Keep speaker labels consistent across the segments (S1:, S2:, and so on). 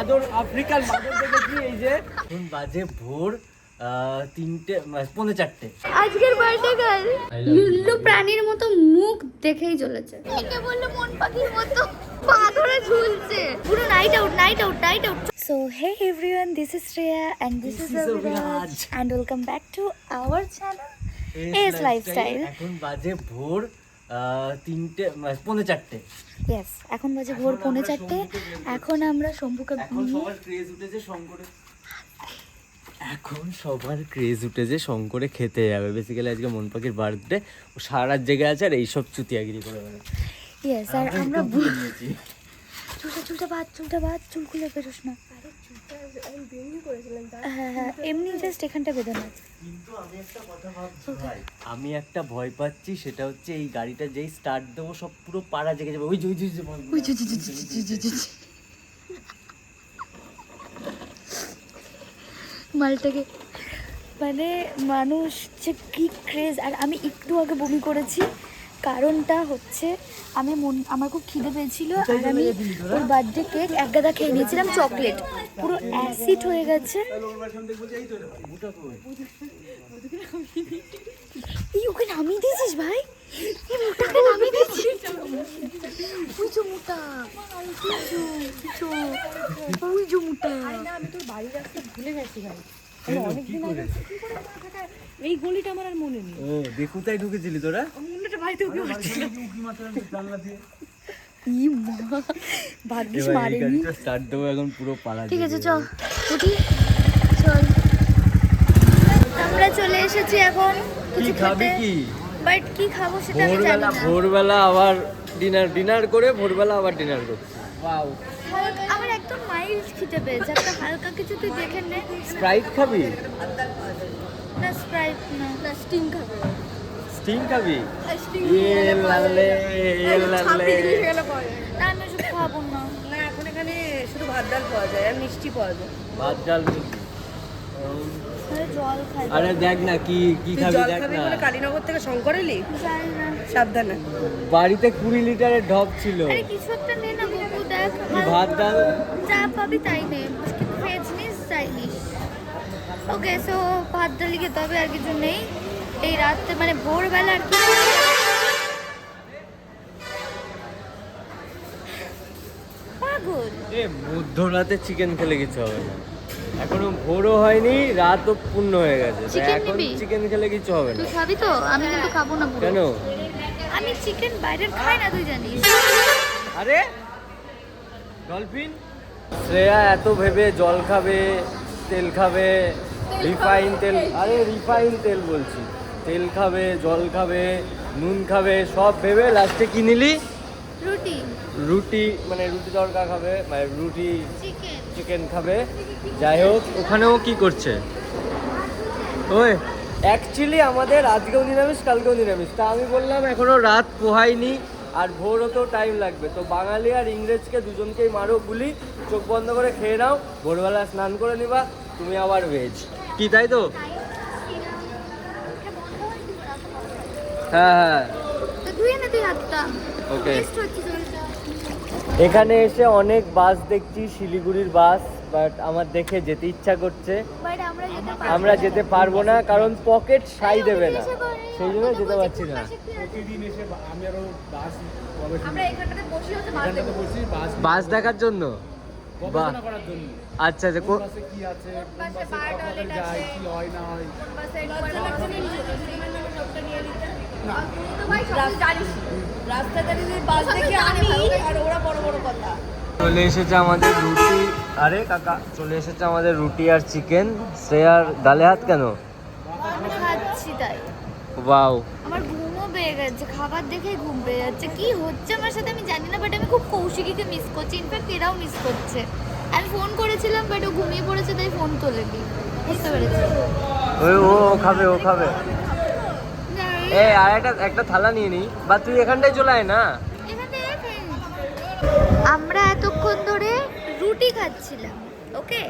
S1: মাদর, African মাদর দেখেছি। এই যে এখন বাজে ভোর 3:45।
S2: আজকের বার্থডে গার্ল লুল্লু প্রাণীর মতো মুখ দেখেই চলেছে। একে বললো মন পাখির মতো পা ধরে ঝুলছে। পুরো night out, night out, night out. So hey everyone, this is Shreya and this is Aviraj and welcome back to our channel AS Lifestyle.
S1: এখন বাজে ভোর 3:45।
S2: Yes, এখন বাজে ভোর 4:45। এখন আমরা শম্ভুকে
S1: এখন সবার ক্রেজ উঠেছে শঙ্করে। এখন সবার ক্রেজ উঠেছে শঙ্করে খেতে যাবে। বেসিক্যালি আজকে মন পাখির বার্থডে, ও সারা রাত জেগে আছে আর এইসব চুতিয়াগিরি করে বেড়ায়।
S2: Yes, আর আমরা চুলটা বাদ, চুল খুলে বেরোস না। হ্যাঁ, এমনি জাস্ট এখানটা বেঁধে না।
S1: কিন্তু আমি একটা কথা ভাবছি ভাই, আমি একটা ভয় পাচ্ছি, সেটা হচ্ছে এই গাড়িটা যেই স্টার্ট দেবো সব পুরো পাড়া জেগে যাবে।
S2: মালটাকে মানে মানুষ যে কি ক্রেজ। আর আমি একটু আগে বমি করেছি, কারণটা হচ্ছে আমার খুব খিদে পেয়েছিল আর আমি ওর বার্থডে কেক এক গাদা খেয়ে নিয়েছিলাম, চকলেট পুরো অ্যাসিড হয়ে গেছে। এই ওকে নামিয়ে দিয়েছিস ভাই? এই মোটাকে নামিয়ে দিয়েছিস? ওই যে মোটা, ওই যে মোটা।
S3: আমি তোর বাড়ির রাস্তা ভুলে গেছি ভাই। অনেকদিন আগে এই গলিটা আমার আর মনে নেই।
S1: ও কোথায় ঢুকেছিলি তোরা?
S3: মুন্ডাটা বাড়িতে উকি মারছিল।
S2: ই মা, ভাগ্যিস মারেনি।
S1: স্টার্ট দেবো এখন পুরো পাড়া।
S2: ঠিক আছে চল উঠি, চল। আমরা চলে এসেছি এখন
S1: কি খাবি কি?
S2: বাট কি খাবো সেটা আমি জানি না।
S1: ভোরবেলা আবার ডিনার করে ভোরবেলা আবার ডিনার করছি। ওয়াও,
S2: আমার একদম মাইল্ড খেতে পেয়েছে, একটা হালকা কিছু তুই দেখে নে।
S1: স্প্রাইট খাবি?
S2: না স্প্রাইট না, স্টিং খাবো।
S1: স্টিং খাবি? এ লালে
S2: না আমি ওসব খাবো না।
S3: না এখন এখানে শুধু ভাত ডাল পাওয়া যায় আর মিষ্টি পাওয়া যায়।
S1: ভাত ডাল মিষ্টি।
S2: আরে জল খাই।
S1: আরে দেখ না কি
S3: তুই
S1: খাবি,
S3: জল
S1: দেখ
S3: খাবি
S1: না।
S3: বলে কালীনগর থেকে শঙ্কর এলি?
S2: জানি না।
S3: সাবধানে।
S1: বাড়িতে 20 লিটারের ঢপ ছিল।
S2: আরে কিছু একটা নে না বাবু, দেখ
S1: ভাত ডাল
S2: যা পাবি তাই নে, কিন্তু ভেজ নিস যাই নিস। ওকে, সো ভাত ডালি খেতে হবে, আর কিছু নেই। এই রাতে মানে ভোরবেলা আর কি পাগল।
S1: মধ্যরাতে চিকেন খেলে কিছু হবে না। এখনো ভোরও হয়নি, রাতও পূর্ণ হয়ে গেছে।
S2: Chicken
S1: এখন
S2: নিবি?
S1: চিকেন খেলে কিছু হবে না।
S2: তুই খাবি তো? আমি কিন্তু খাবো না পুরো।
S1: কেন?
S2: আমি চিকেন বাইরের খাই না, তুই জানিস।
S1: আরে ডলফিন শ্রেয়া এত ভেবে জল খাবে, তেল খাবে, রিফাইন তেল, আরে রিফাইন তেল বলছি, তেল খাবে, জল খাবে, নুন খাবে, সব ভেবে লাস্টে কি নিলি?
S2: রুটি,
S1: রুটি, মানে রুটি তড়কা খাবে, মানে রুটি
S2: চিকেন।
S1: চিকেন খাবে। যাই হোক, ওখানেও কি করছে ওই অ্যাকচুয়ালি আমাদের আজকেও নিরামিষ কালকেও নিরামিষ, তা আমি বললাম এখনো রাত পোহায়নি আর ভোর হতেও টাইম লাগবে, তো বাঙালি আর ইংরেজকে দুজনকেই মারো গুলি, চোখ বন্ধ করে খেয়ে নাও, ভোরবেলা স্নান করে নিবা, তুমি আবার ভেজ কি, তাই তো? হ্যাঁ হ্যাঁ
S2: তো ধুয়ে নে তুই হাতটা।
S1: ওকে।
S2: টেস্ট হচ্ছে জলটা।
S1: এখানে এসে অনেক বাস দেখছি, শিলিগুড়ির বাস, বাট আমার দেখে যেতে ইচ্ছা করছে।
S2: বাট
S1: আমরা যেতে পারবো না, কারণ পকেট সাই দেবে না, সেই জন্য যেতে পারছি না।
S4: প্রতিদিন এসে আমি আরো বাস
S3: আমরা এখানটাতে বসে হচ্ছে ভাত দেখব।
S4: বলছি বাস
S1: বাস দেখার জন্য? বাহ,
S4: গবেষণা করার জন্য
S1: আচ্ছা আচ্ছা।
S4: কোন বাসে কি আছে, কোন বাসে কখন যায়, কি হয় না হয়।
S3: রাস্তা দাঁড়িয়ে বাস দেখে আমি আর ওরা বড় বড় কথা।
S1: চলে এসেছে আমাদের রুটি, আরে কাকা চলে এসেছে আমাদের রুটি আর চিকেন। শ্রেয়ার গালে হাত কেন?
S2: আমি খাচ্ছি তাই।
S1: ওয়াও,
S2: আমার ঘুমও পেয়ে গেছে, খাবার দেখে ঘুম পেয়ে যাচ্ছে। কি হচ্ছে আমার সাথে আমি জানি না, বাট আমি খুব কৌশিকীকে মিস করছি, ইনফ্যাক্ট এরাও মিস করছে। আমি ফোন করেছিলাম বাট ও ঘুমিয়ে পড়েছে, তাই ফোন তোলেনি, বুঝতে পেরেছি।
S1: ওই ও খাবে, ও খাবে। এ আর একটা থালা নিয়ে নি, বা তুই এখানটায় চলে আয় না।
S2: আমরা এতক্ষণ ধরে রুটি খাচ্ছিলাম, ওকে,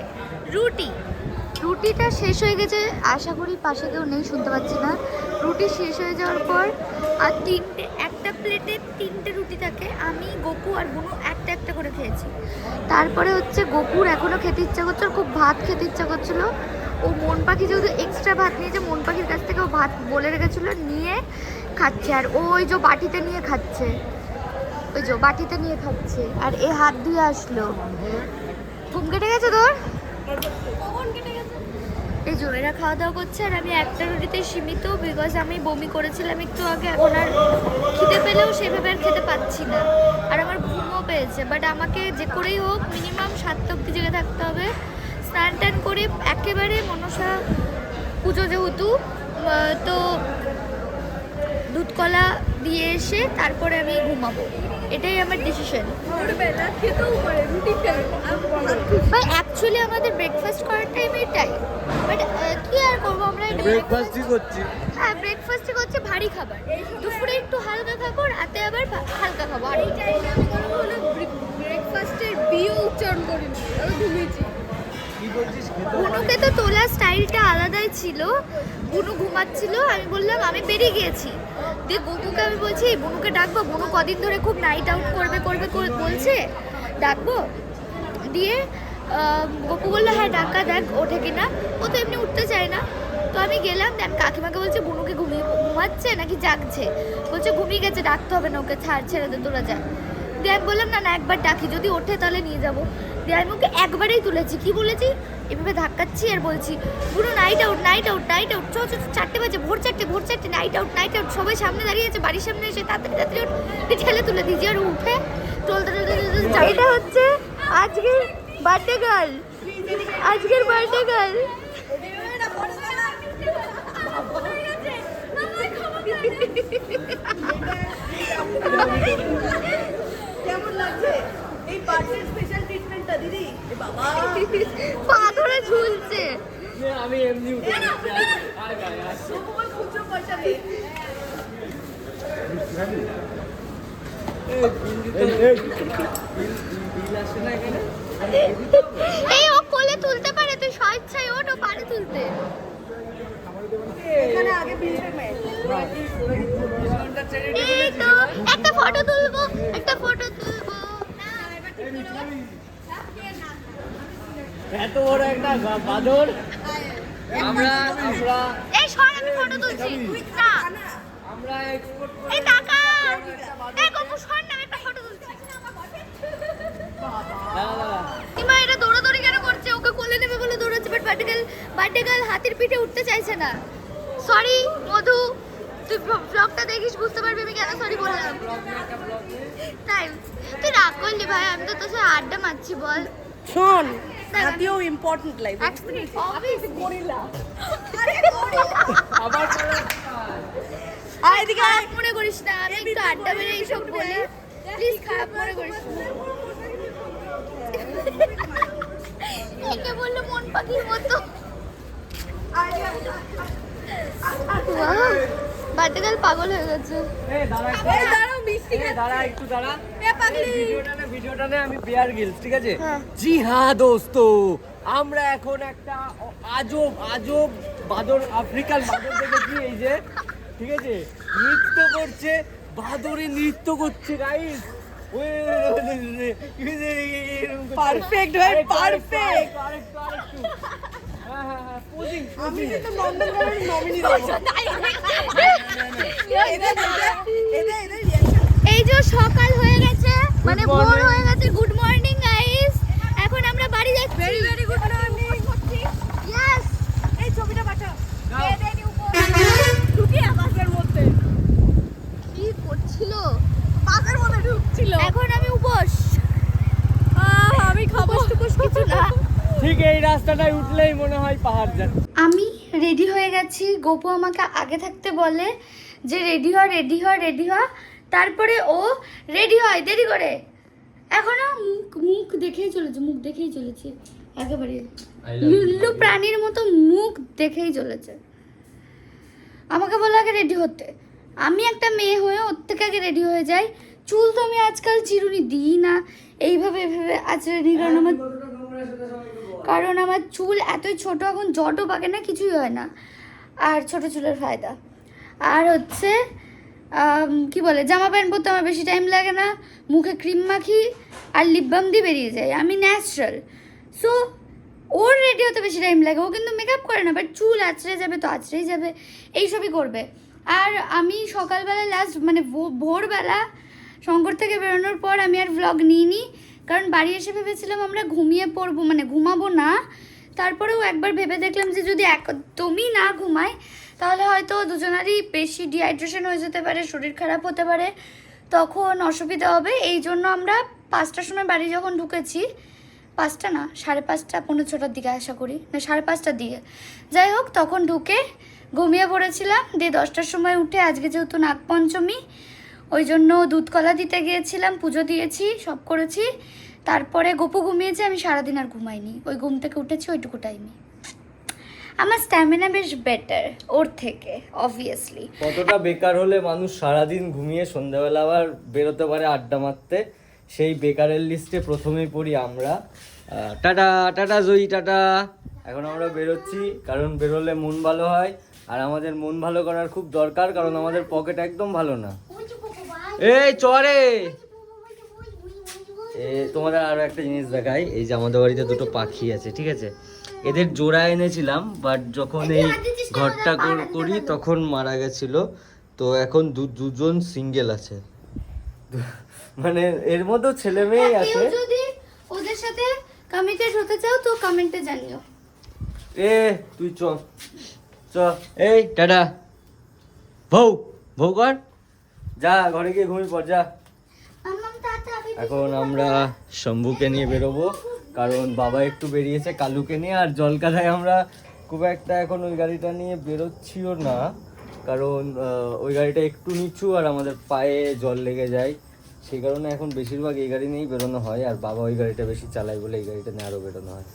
S2: রুটিটা শেষ হয়ে গেছে, আশা করি পাশে কেউ নেই, শুনতে পাচ্ছি না। রুটি শেষ হয়ে যাওয়ার পর আর একটা প্লেটে 3টে রুটি থাকে, আমি গোপু আর বুনু একটা একটা করে খেয়েছি। তারপরে হচ্ছে গোপুর এখনও খেতে ইচ্ছা করছিল, খুব ভাত খেতে ইচ্ছা করছিল। ও মন পাখি যেহেতু এক্সট্রা ভাত নিয়েছে, মন পাখির কাছ থেকে ও ভাত বলে রেখেছিল, নিয়ে খাচ্ছে। আর ওই যে বাটিতে নিয়ে খাচ্ছে, ওই যে বাটিতে নিয়ে খাচ্ছে। আর এ হাত দিয়ে আসলো। ঘুম কেটে গেছে তোর? এই যে এরা খাওয়া দাওয়া করছে আর আমি একটা রুটিতে সীমিত, বিকজ আমি বমি করেছিলাম একটু আগে। এখন আর খিদে পেলেও সেভাবে আর খেতে পাচ্ছি না, আর আমার ঘুমও পেয়েছে। বাট আমাকে যে করেই হোক মিনিমাম 7টা অব্দি জেগে থাকতে হবে। স্নান টান করে একেবারে মনসা পুজো যেহেতু, তো দুধ কলা দিয়ে এসে তারপরে আমি ঘুমাবো, এটাই আমার ডিসিশন।
S4: ভোরবেলা খেতেও পারে, রুটি খেলে
S2: ভাই অ্যাকচুয়ালি আমাদের ব্রেকফাস্ট করার টাইম এটাই, বাট কি আর করবো আমরা,
S1: ব্রেকফাস্টই করছি।
S2: হ্যাঁ ব্রেকফাস্টই করছে, ভারী খাবার। দুপুরে একটু হালকা খাবো, রাতে আবার হালকা খাবো। আর
S4: এই টাইমে আমি কোনো হলো ব্রেকফাস্টের বিও উচ্চারণ করিনি, আমি ঘুমিয়েছি।
S1: কি বলছিস?
S2: বুনুকে তো তোলা স্টাইলটা আলাদাই ছিল। বুনু ঘুমাচ্ছিল, আমি বললাম আমি বেরিয়ে গিয়েছি। দিয়ে বুনুকে আমি বলছি বুনুকে ডাকবো, বুনু কদিন ধরে খুব নাইট আউট করবে করবে করে বলছে, ডাকবো। দিয়ে গপু বললো হ্যাঁ ডাকা, দেখ ওঠে কিনা। ও তো এমনি উঠতে চায় না। তো আমি গেলাম, দেখ কাকিমাকে বলছে বুনুকে ঘুমাচ্ছে নাকি জাগছে, বলছে ঘুমিয়ে গেছে, ডাকতে হবে না ওকে, ছেড়ে দে তোরা যা। দিয়ে আমি বললাম না না একবার ডাকি, যদি ওঠে তাহলে নিয়ে যাবো। দিয়ে আমি ওকে একবারেই তুলেছি, কি বলেছি এভাবে ধাক্কাচ্ছি আর বলছি বুনু night out night out night out, চ 4টে বাজে, ভোর 4টে নাইট আউট নাইট আউট। সবাই সামনে দাঁড়িয়ে আছে, বাড়ির সামনে এসে তাড়াতাড়ি তাড়াতাড়ি ওঠ, ঠেলে তুলে দিয়েছি। আর উঠে টলতে এটা হচ্ছে আজকের বার্থডে গার্ল, আজকের বার্থডে গার্ল।
S4: কেমন লাগছে এই বার্থডে স্পেশাল ট্রিটমেন্টটা দিদি? এ বাবা,
S2: পা ধরে ঝুলছে।
S1: আমি এমনি উঠে গেছি।
S4: তোমার খুচরো পয়সা নেই।
S2: এই ও কোলে তুলতে পারে, তুই স্বেচ্ছায় ওঠ, ও পারে তুলতে।
S4: এখানে আগে বিল পেমেন্ট।
S2: এই তো একটা ফটো তুলবো, একটা ফটো তুলবো।
S1: এত বড় একটা বাদর। আমরা
S2: এই সর, আমি ফটো তুলছি না।
S1: আমরা এক্সপোর্ট
S2: এই টাকা, এই গপু সর না, আমি একটা ফটো তুলছি। ইমা এটা দৌড়াদৌড়ি কেন করছে? ওকে কোলে নেবে বলে দৌড়াচ্ছে, বাট বার্থডে গার্ল হাতির পিঠে উঠতে চাইছে না। সরি মধু, তুই ব্লগটা দেখিস বুঝতে পারবি আমি কেন সরি বললাম। তাই তুই রাগ করলি ভাই, আমি তো তোর সাথে আড্ডা মারছি, বল।
S4: শোন, হাতিও ইম্পর্টেন্ট লাইফ।
S2: এক মিনিট, অবভিয়াসলি গরিলা।
S1: আবার
S4: আয় এদিকে আয়।
S2: খারাপ মনে করিস না, আমি একটু আড্ডা মেরে এইসব বলি, প্লিজ খারাপ মনে করিস না। একে বললো মন পাখির মতো। বার্থডে গার্ল পাগল হয়ে গেছে।
S4: দাঁড়াও মিষ্টি
S1: দাঁড়া একটু দাঁড়া।
S4: এ পাগলি।
S1: ভিডিওটা নে আমি বিয়ার গিলস, ঠিক আছে?
S2: হ্যাঁ।
S1: জি হ্যাঁ দোস্ত, আমরা এখন একটা আজব বাদর, আফ্রিকান বাদর দেখেছি। এই যে ঠিক আছে, নৃত্য করছে, বাদরে নৃত্য করছে গাইস।
S4: পারফেক্ট ভাই, পারফেক্ট। আমি কিন্তু নন্দনকানন নমিনি দেব।
S2: এই যে সকাল হয়ে গেছে, মানে ভোর হয়ে গেছে। গুড মর্নিং গাইস, এখন আমরা বাড়ি যাচ্ছি।
S4: Very very good morning.
S2: Yes,
S4: এই ছবিটা পাঠাও। ঢুকি আকাশের মধ্যে।
S2: কি করছিল?
S4: পাকের মধ্যে ঢুকছিল।
S2: এখন আমি উপোস।
S4: আমি খাবো
S2: কিছু না।
S1: ঠিক এই রাস্তাটায় উঠলেই মনে হয় পাহাড় যাচ্ছে।
S2: আমি রেডি হয়ে গেছি। গোপু আমাকে আগে থাকতে বলে যে রেডি হ। তারপরে ও রেডি হয় দেরি করে। এখনো মুখ দেখেই চলেছে একেবারে লুল্লু প্রাণীর মতো মুখ দেখেই চলেছে। আমাকে বলে আগে রেডি হতে, আমি একটা মেয়ে হয়ে ওর থেকে আগে রেডি হয়ে যাই। চুল তো আমি আজকাল চিরুনি দিই না, এইভাবে আজকে রেডি কারণ আমার চুল এতই ছোট, এখন জটও পাকে না, কিছুই হয় না। আর ছোট চুলের ফায়দা। আর হচ্ছে কি বলে জামা প্যান্ট পরতে আমার বেশি টাইম লাগে না, মুখে ক্রিম মাখি আর লিপ বাম দিয়ে বেরিয়ে যাই, আমি ন্যাচারাল। সো ওর রেডি হতে বেশি টাইম লাগে, ও কিন্তু মেকআপ করে না, বাট চুল আঁচড়ে যাবে তো আঁচড়েই যাবে, এইসবই করবে। আর আমি সকালবেলা লাস্ট মানে ভোরবেলা শঙ্কর থেকে বেরোনোর পর আমি আর ভ্লগ নিইনি, কারণ বাড়ি এসে ভেবেছিলাম আমরা ঘুমিয়ে পড়বো, মানে ঘুমাবো না। তারপরেও একবার ভেবে দেখলাম যে যদি একদমই না ঘুমাই তাহলে হয়তো দুজনারই বেশি ডিহাইড্রেশন হয়ে যেতে পারে, শরীর খারাপ হতে পারে, তখন অসুবিধা হবে। এই জন্য আমরা 5টার সময় বাড়ি যখন ঢুকেছি, 5টা না 5:30 পৌনে 6টার দিকে আশা করি, না 5:30টার দিকে, যাই হোক তখন ঢুকে ঘুমিয়ে পড়েছিলাম। দিয়ে 10টার সময় উঠে, আজকে যেহেতু নাগপঞ্চমী ওই জন্য দুধ কলা দিতে গিয়েছিলাম, পুজো দিয়েছি, সব করেছি। তারপরে গপু ঘুমিয়েছে, আমি সারাদিন আর ঘুমাইনি, ওই ঘুম থেকে উঠেছি ওইটুকু টাইমে। আমার স্ট্যামিনা বেশ বেটার ওর থেকে অবভিয়াসলি।
S1: কতটা বেকার হলে মানুষ সারাদিন ঘুমিয়ে সন্ধ্যাবেলা আবার বেরোতে পারে আড্ডা মারতে, সেই বেকারের লিস্টে প্রথমেই পড়ি আমরা। টাটা টাটা জয়ী, টাটা। এখন আমরা বেরোচ্ছি, কারণ বেরোলে মন ভালো হয়, আর আমাদের মন ভালো করার খুব দরকার, কারণ আমাদের পকেট একদম ভালো না। এই চরে তোমাদের আরো একটা জিনিস দেখাই, এই যে আমাদের বাড়িতে দুটো পাখি আছে, ঠিক আছে, এদের জোড়া এনেছিলাম, বাট যখন এই ঘরটা করি তখন মারা গেছিল, তো এখন দুজন সিঙ্গেল আছে, মানে এর মধ্যেও ছেলে মেয়ে আছে।
S2: যদি ওদের সাথে কমিটেড হতে চাও তো কমেন্টে জানিও।
S1: তুই চ এই টাটা, ভৌ কর, যা ঘরে গিয়ে ঘুমিয়ে পড় যা। এখন আমরা শম্ভুকে নিয়ে বেরোবো, কারণ বাবা একটু বেরিয়েছে কালুকে নিয়ে, আর জলকাদায় আমরা খুব একটা এখন ওই গাড়িটা নিয়ে বেরোচ্ছিও না, কারণ ওই গাড়িটা একটু নিচু আর আমাদের পায়ে জল লেগে যায়, সেই কারণে এখন বেশিরভাগ এই গাড়ি নিয়েই বেরোনো হয়, আর বাবা ওই গাড়িটা বেশি চালায় বলে এই গাড়িটা নিয়ে আরও বেরোনো হয়।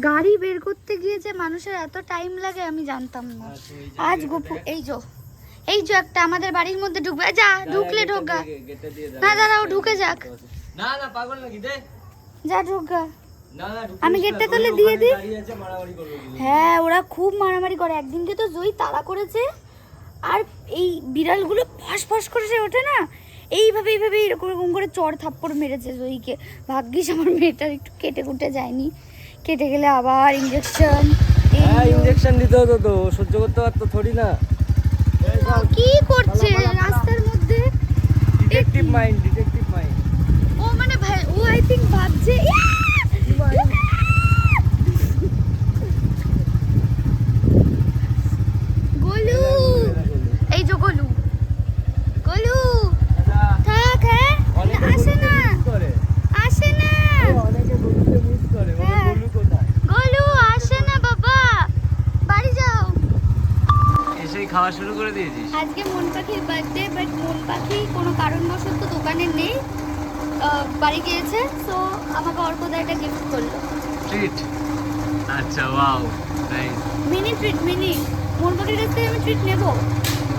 S2: গাড়ি বের করতে গিয়ে যে মানুষের এত টাইম লাগে আমি জানতাম না। আজ গপু এই যে একটা আমাদের বাড়ির মধ্যে ঢুকবে, যা ঢুকলে ঢোকা, না দাঁড়াও ঢুকে যাক,
S1: না না পাগল নাকি দে,
S2: যা ঢোকা,
S1: না না
S2: আমি গেটটা তাহলে দিয়ে দিই। হ্যাঁ ওরা খুব মারামারি করে, একদিনকে তো জয়ী তাড়া করেছে, আর এই বিড়ালগুলো ফস ফস করে সে ওঠে না, এইভাবে এরকম করে চড় থাপ্পড় মেরেছে জয়ীকে। ভাগ্যিস আমার মেয়েটার একটু কেটে কুটে যায়নি, কেটে গেলে আবার ইঞ্জেকশন।
S1: হ্যাঁ ইঞ্জেকশন দিতে হতো তো, সহ্য করতে পারতো থোড়ি না।
S2: কি করছে রাস্তার মধ্যে?
S1: ডিটেকটিভ মাইন্ড
S2: ও মানে ভাই ও আই থিংক ভাবছে গোলু, এই যে গোলু থাক, হ্যাঁ আসে না গোলু আসে না বাবা, বাড়ি যাও।
S1: এসেই খাওয়া শুরু করে দিয়েছিস?
S2: আজকে মন পাখির বার্থডে, বাট মন পাখি কোনো কারণবশত দোকানে নেই, বাড়ি গিয়েছে, সো আমাকে অর্কদা একটা গিফট করলো,
S1: ট্রিট। আচ্ছা ওয়াও নাইস,
S2: মিনি ট্রিট, মন পাখির কাছ থেকে আমি ট্রিট নেবো,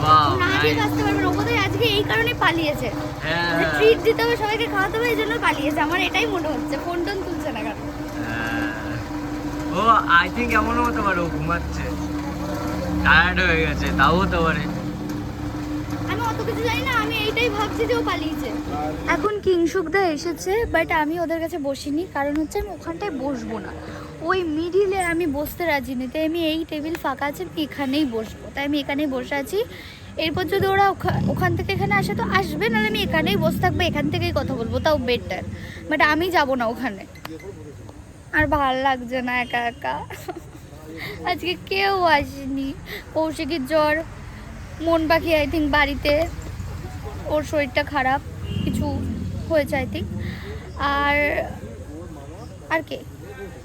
S1: ওয়াও
S2: না দিয়ে বাঁচতে পারবে না। ওদের আজকে এই কারণে পালিয়েছে,
S1: হ্যাঁ
S2: ট্রিট দিতে হবে, সবাইকে খাওয়াতে হবে, এই জন্য পালিয়েছে, আমার এটাই মনে হচ্ছে। ফোন টোন তুলছে না কারণ
S1: ও আই থিঙ্ক এমনও হতে পারে ও ঘুমাচ্ছে, টায়ার্ড হয়ে গেছে, তাও হতে পারে।
S2: আমি অত কিছু জানি না, আমি এইটাই ভাবছি যে ও পালিয়েছে। এখন কিংশুকদা এসেছে, বাট আমি ওদের কাছে বসিনি, কারণ হচ্ছে আমি ওখানটায় বসবো না, ওই মিডিলে আমি বসতে রাজি নেই, তাই আমি এই টেবিল ফাঁকা আছে আমি এখানেই বসবো, তাই আমি এখানেই বসে আছি। এরপর যদি ওরা ওখান থেকে এখানে আসে তো আসবে, নাহলে আমি এখানেই বসে থাকবো, এখান থেকেই কথা বলবো, তাও বেটার, বাট আমি যাবো না ওখানে, আর ভাল লাগছে না একা একা। আজকে কেউ আসেনি, কৌশিকের জ্বর, মন পাখি আই থিঙ্ক বাড়িতে, ওর শরীরটা খারাপ, কিছু হয়েছে আই থিঙ্ক, আর কে,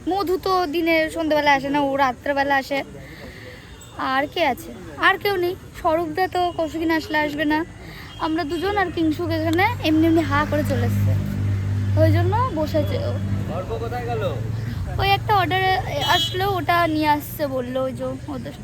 S2: মধু তো দিনে সন্ধ্যেবেলা আসে না, ও রাত্রেবেলা আসে, আর কে আছে, আর কেউ নেই। স্বরূপদা তো কৌশিক আসলে আসবে না, আমরা দুজন আর কিংশুক এখানে এমনি হা করে চলে এসছে, ওই জন্য বসেছে।
S1: কোথায় গেল?
S2: ওই একটা অর্ডার আসলো, ওটা নিয়ে আসছে বললো, ওই যে ওদের